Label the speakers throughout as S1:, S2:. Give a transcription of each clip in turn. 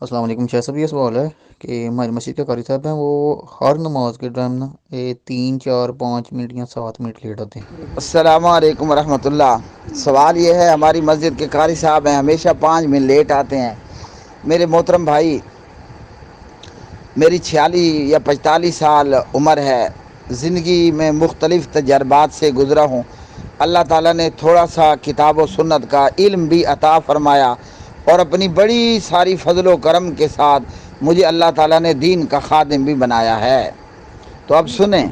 S1: अस्सलाम वालेकुम। शाह साहब, ये सवाल है कि हमारी मस्जिद के कारी साहब हैं, वो हर नमाज के टाइम ना 3 4 5 मिनट या 7 मिनट लेट आते हैं।
S2: अस्सलाम वालेकुम रहमतुल्लाह। सवाल ये है, हमारी मस्जिद के कारी साहब हैं, हमेशा 5 मिनट लेट आते हैं। मेरे मोहतरम भाई, मेरी 46 या 45 साल उम्र है। ज़िंदगी में मुख्तलिफ़ तजर्बात से गुज़रा हूँ। अल्लाह ताला ने थोड़ा सा किताब व सुन्नत का इल्म भी अता फ़रमाया और अपनी बड़ी सारी फ़ज़ल व करम के साथ मुझे अल्लाह ताला ने दीन का खादिम भी बनाया है। तो अब सुने,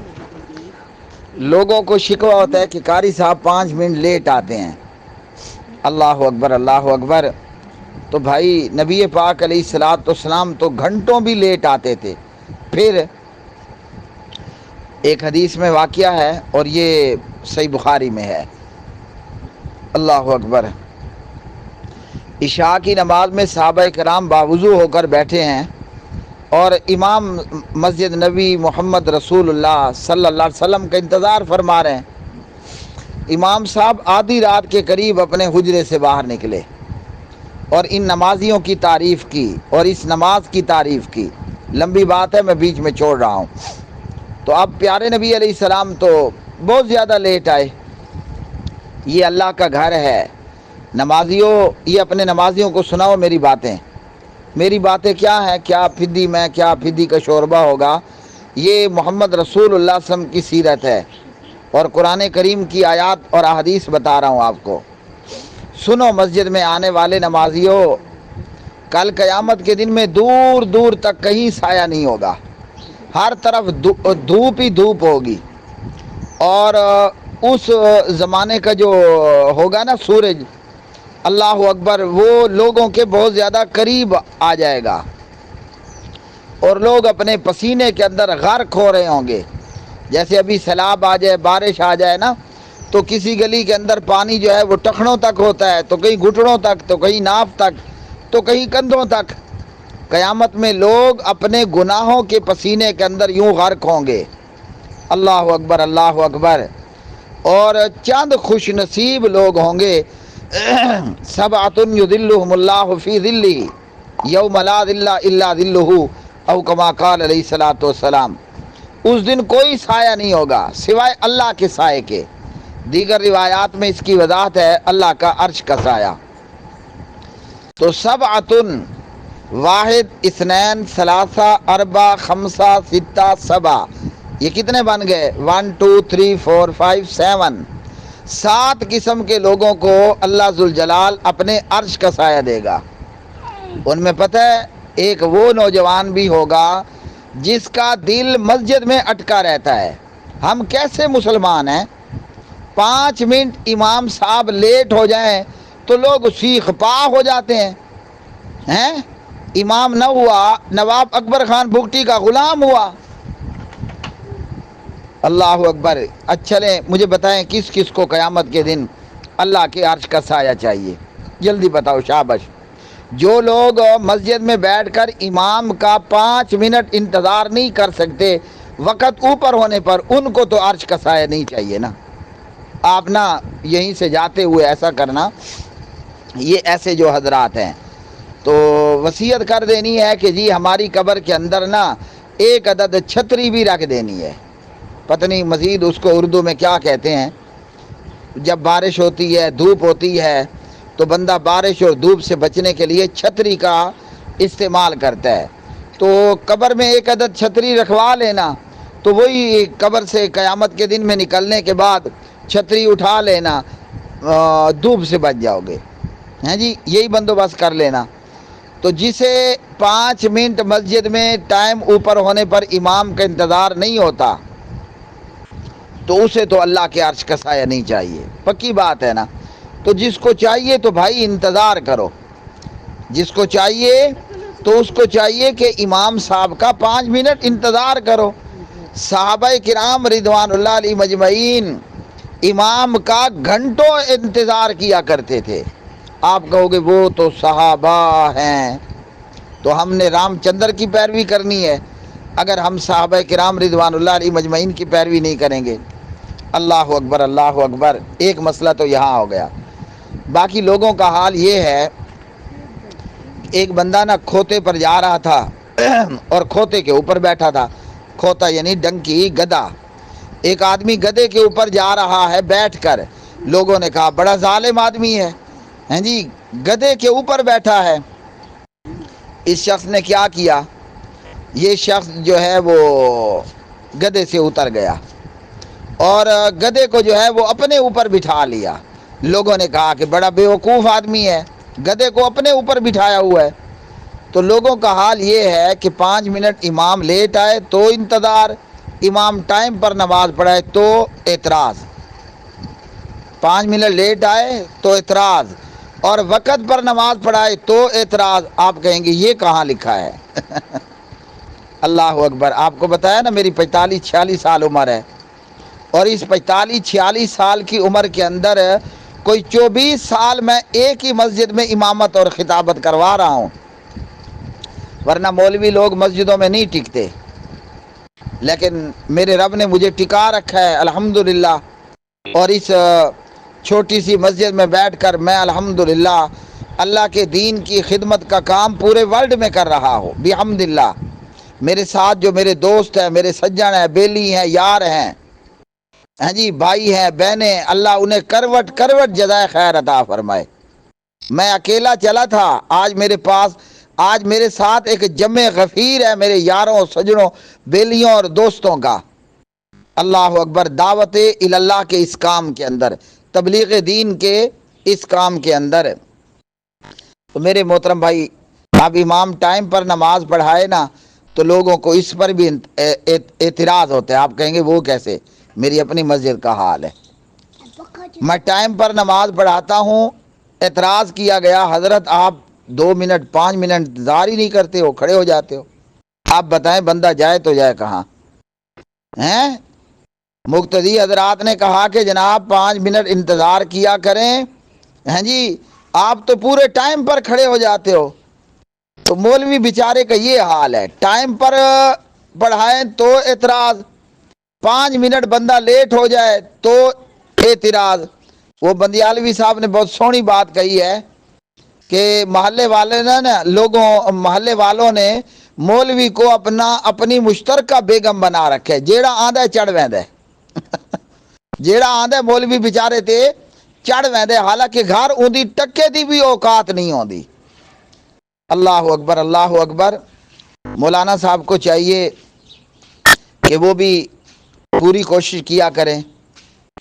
S2: लोगों को शिकवा होता है कि कारी साहब 5 मिनट लेट आते हैं। अल्लाह अकबर, अल्लाह अकबर। तो भाई, नबी पाक अलैहिस्सलाम तो घंटों भी लेट आते थे। फिर एक हदीस में वाक़या है और ये सही बुखारी में है। अल्लाह अकबर। इशा की नमाज में सहाबा कराम बावुज़ू होकर बैठे हैं और इमाम मस्जिद नबी मोहम्मद रसूलुल्लाह सल्लल्लाहु अलैहि वसल्लम का इंतज़ार फरमा रहे हैं। इमाम साहब आधी रात के करीब अपने हुजरे से बाहर निकले और इन नमाजियों की तारीफ़ की और इस नमाज की तारीफ़ की। लंबी बात है, मैं बीच में छोड़ रहा हूँ। तो अब प्यारे नबी अलैहिस्सलाम तो बहुत ज़्यादा लेट आए। ये अल्लाह का घर है। नमाजियों, ये अपने नमाजियों को सुनाओ मेरी बातें। मेरी बातें क्या हैं? क्या फिद्दी में क्या फिद्दी का शोरबा होगा। ये मोहम्मद रसूलुल्लाह सल्लल्लाहु अलैहि वसल्लम की सीरत है और कुरान करीम की आयात और अहादीस बता रहा हूँ आपको। सुनो मस्जिद में आने वाले नमाजियों, कल क़यामत के दिन में दूर दूर तक कहीं साया नहीं होगा। हर तरफ धूप ही धूप होगी और उस ज़माने का जो होगा ना सूरज, अल्लाह अकबर, वो लोगों के बहुत ज़्यादा करीब आ जाएगा और लोग अपने पसीने के अंदर गर्क हो रहे होंगे। जैसे अभी सैलाब आ जाए, बारिश आ जाए ना, तो किसी गली के अंदर पानी जो है वो टखनों तक होता है, तो कहीं घुटनों तक, तो कहीं नाफ तक, तो कहीं कंधों तक। क़यामत में लोग अपने गुनाहों के पसीने के अंदर यूं गर्क होंगे। अल्लाह अकबर, अल्लाह अकबर। और चंद खुश नसीब लोग होंगे। सबअतुन युदिल्लुहुमुल्लाहु फी ज़िल्लिही यौम ला ज़िल्ला इल्ला ज़िल्लुहु औ कमा क़ाल अलैहिस्सलातु वस्सलाम। उस दिन कोई साया नहीं होगा सिवाय अल्लाह के साए के। दीगर रिवायात में इसकी वजाहत है अल्लाह का अर्श का साया। तो सबअतुन, वाहिद, इस्नैन, सलासा, अरबा, खमसा, सित्ता, सबा, ये कितने बन गए? 1 2 3 4 5 7। 7 किस्म के लोगों को अल्लाह जुल जलाल अपने अर्श का साया देगा। उनमें पता है, एक वो नौजवान भी होगा जिसका दिल मस्जिद में अटका रहता है। हम कैसे मुसलमान हैं? 5 मिनट इमाम साहब लेट हो जाएं तो लोग सीख पा हो जाते हैं। इमाम न हुआ, नवाब अकबर खान भुगटी का गुलाम हुआ। अल्लाह अकबर। अच्छा चलें, मुझे बताएं किस किस को क़यामत के दिन अल्लाह के अर्श का साया चाहिए? जल्दी बताओ, शाबाश। जो लोग मस्जिद में बैठकर इमाम का 5 मिनट इंतज़ार नहीं कर सकते वक़्त ऊपर होने पर, उनको तो अर्श का साया नहीं चाहिए ना। आप ना यहीं से जाते हुए ऐसा करना, ये ऐसे जो हजरात हैं तो वसीयत कर देनी है कि जी हमारी कब्र के अंदर ना एक अदद छतरी भी रख देनी है। पत्नी मज़ीद उसको उर्दू में क्या कहते हैं, जब बारिश होती है, धूप होती है, तो बंदा बारिश और धूप से बचने के लिए छतरी का इस्तेमाल करता है। तो कब्र में एक अदद छतरी रखवा लेना, तो वही कब्र से क़यामत के दिन में निकलने के बाद छतरी उठा लेना, धूप से बच जाओगे। हैं जी, यही बंदोबस्त कर लेना। तो जिसे 5 मिनट मस्जिद में टाइम ऊपर होने पर इमाम का इंतज़ार नहीं होता, तो उसे तो अल्लाह के अर्श का साया नहीं चाहिए। पक्की बात है ना। तो जिसको चाहिए तो भाई इंतज़ार करो। जिसको चाहिए तो उसको चाहिए कि इमाम साहब का 5 मिनट इंतज़ार करो। सहाबाए किराम रिदवानुल्लाह अलैहिम अजमईन इमाम का घंटों इंतज़ार किया करते थे। आप कहोगे वो तो सहाबा हैं, तो हमने रामचंद्र की पैरवी करनी है अगर हम सहाबाए किराम रिदवानुल्लाह अलैहिम अजमईन की पैरवी नहीं करेंगे। अल्लाह अकबर, अल्लाह अकबर। एक मसला तो यहाँ हो गया। बाकी लोगों का हाल ये है ایک بندہ نا کھوتے پر جا رہا تھا اور کھوتے کے اوپر بیٹھا تھا. کھوتا یعنی ڈنکی، گدھا. ایک آدمی گدھے کے اوپر جا رہا ہے بیٹھ کر. لوگوں نے کہا بڑا ظالم آدمی ہے، ہیں جی، گدھے کے اوپر بیٹھا ہے. اس شخص نے کیا کیا، یہ شخص جو ہے وہ گدھے سے اتر گیا اور گدھے کو جو ہے وہ اپنے اوپر بٹھا لیا. لوگوں نے کہا کہ بڑا بیوقوف آدمی ہے، گدھے کو اپنے اوپر بٹھایا ہوا ہے. تو لوگوں کا حال یہ ہے کہ 5 منٹ امام لیٹ آئے تو انتظار، امام ٹائم پر نماز پڑھائے تو اعتراض. 5 منٹ لیٹ آئے تو اعتراض، اور وقت پر نماز پڑھائے تو اعتراض. آپ کہیں گے یہ کہاں لکھا ہے؟ اللہ اکبر. آپ کو بتایا نا میری 45-46 سال عمر ہے، اور اس 45-46 سال کی عمر کے اندر کوئی 24 سال میں ایک ہی مسجد میں امامت اور خطابت کروا رہا ہوں. ورنہ مولوی لوگ مسجدوں میں نہیں ٹکتے، لیکن میرے رب نے مجھے ٹکا رکھا ہے الحمدللہ. اور اس چھوٹی سی مسجد میں بیٹھ کر میں الحمدللہ اللہ کے دین کی خدمت کا کام پورے ورلڈ میں کر رہا ہوں بحمدللہ. میرے ساتھ جو میرے دوست ہیں، میرے سجن ہیں، بیلی ہیں، یار ہیں، ہاں جی، بھائی ہیں، بہنیں، اللہ انہیں کروٹ کروٹ جزائے خیر عطا فرمائے. میں اکیلا چلا تھا، آج میرے ساتھ ایک جمع غفیر ہے، میرے یاروں، سجنوں، بیلیوں اور دوستوں کا. اللہ اکبر. دعوت اللہ کے اس کام کے اندر، تبلیغ دین کے اس کام کے اندر. تو میرے محترم بھائی، اب امام ٹائم پر نماز پڑھائے نا تو لوگوں کو اس پر بھی اعتراض ہوتا ہے. آپ کہیں گے وہ کیسے؟ میری اپنی مسجد کا حال ہے. میں ٹائم پر نماز پڑھاتا ہوں، اعتراض کیا گیا حضرت آپ 2 منٹ 5 منٹ انتظار ہی نہیں کرتے ہو، کھڑے ہو جاتے ہو. آپ بتائیں بندہ جائے تو جائے کہاں ہیں؟ مقتدی حضرات نے کہا کہ جناب 5 منٹ انتظار کیا کریں، ہیں جی، آپ تو پورے ٹائم پر کھڑے ہو جاتے ہو. تو مولوی بیچارے کا یہ حال ہے، ٹائم پر پڑھائیں تو اعتراض، 5 منٹ بندہ لیٹ ہو جائے تو اعتراض. وہ بندیالوی صاحب نے بہت سونی بات کہی ہے کہ محلے والوں نے مولوی کو اپنی مشترکہ بیگم بنا رکھے، جیڑا آندہ چڑھ ویندے. جیڑا آندہ مولوی بیچارے تے چڑھ ویندے، حالانکہ گھر اندی ٹکے دی بھی اوقات نہیں ہوندی. اللہ اکبر، اللہ اکبر. مولانا صاحب کو چاہیے کہ وہ بھی پوری کوشش کیا کریں،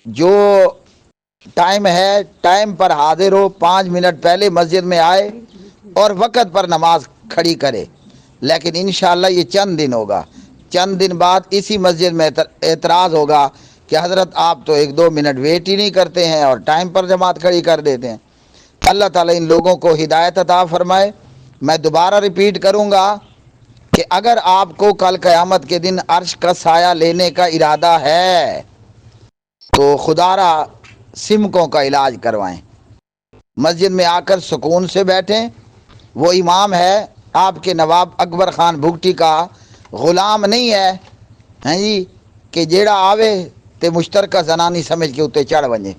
S2: جو ٹائم ہے ٹائم پر حاضر ہو، 5 منٹ پہلے مسجد میں آئے اور وقت پر نماز کھڑی کرے. لیکن انشاءاللہ یہ چند دن ہوگا، چند دن بعد اسی مسجد میں اعتراض ہوگا کہ حضرت آپ تو 1-2 منٹ ویٹ ہی نہیں کرتے ہیں اور ٹائم پر جماعت کھڑی کر دیتے ہیں. اللہ تعالیٰ ان لوگوں کو ہدایت عطا فرمائے. میں دوبارہ ریپیٹ کروں گا کہ اگر آپ کو کل قیامت کے دن عرش کا سایہ لینے کا ارادہ ہے تو خدا را سمکوں کا علاج کروائیں، مسجد میں آ کر سکون سے بیٹھیں. وہ امام ہے آپ کے نواب اکبر خان بگٹی کا غلام نہیں ہے، ہیں جی، کہ جیڑا آوے تے مشترکہ زنانی سمجھ کے اتنے چڑھ ونجے.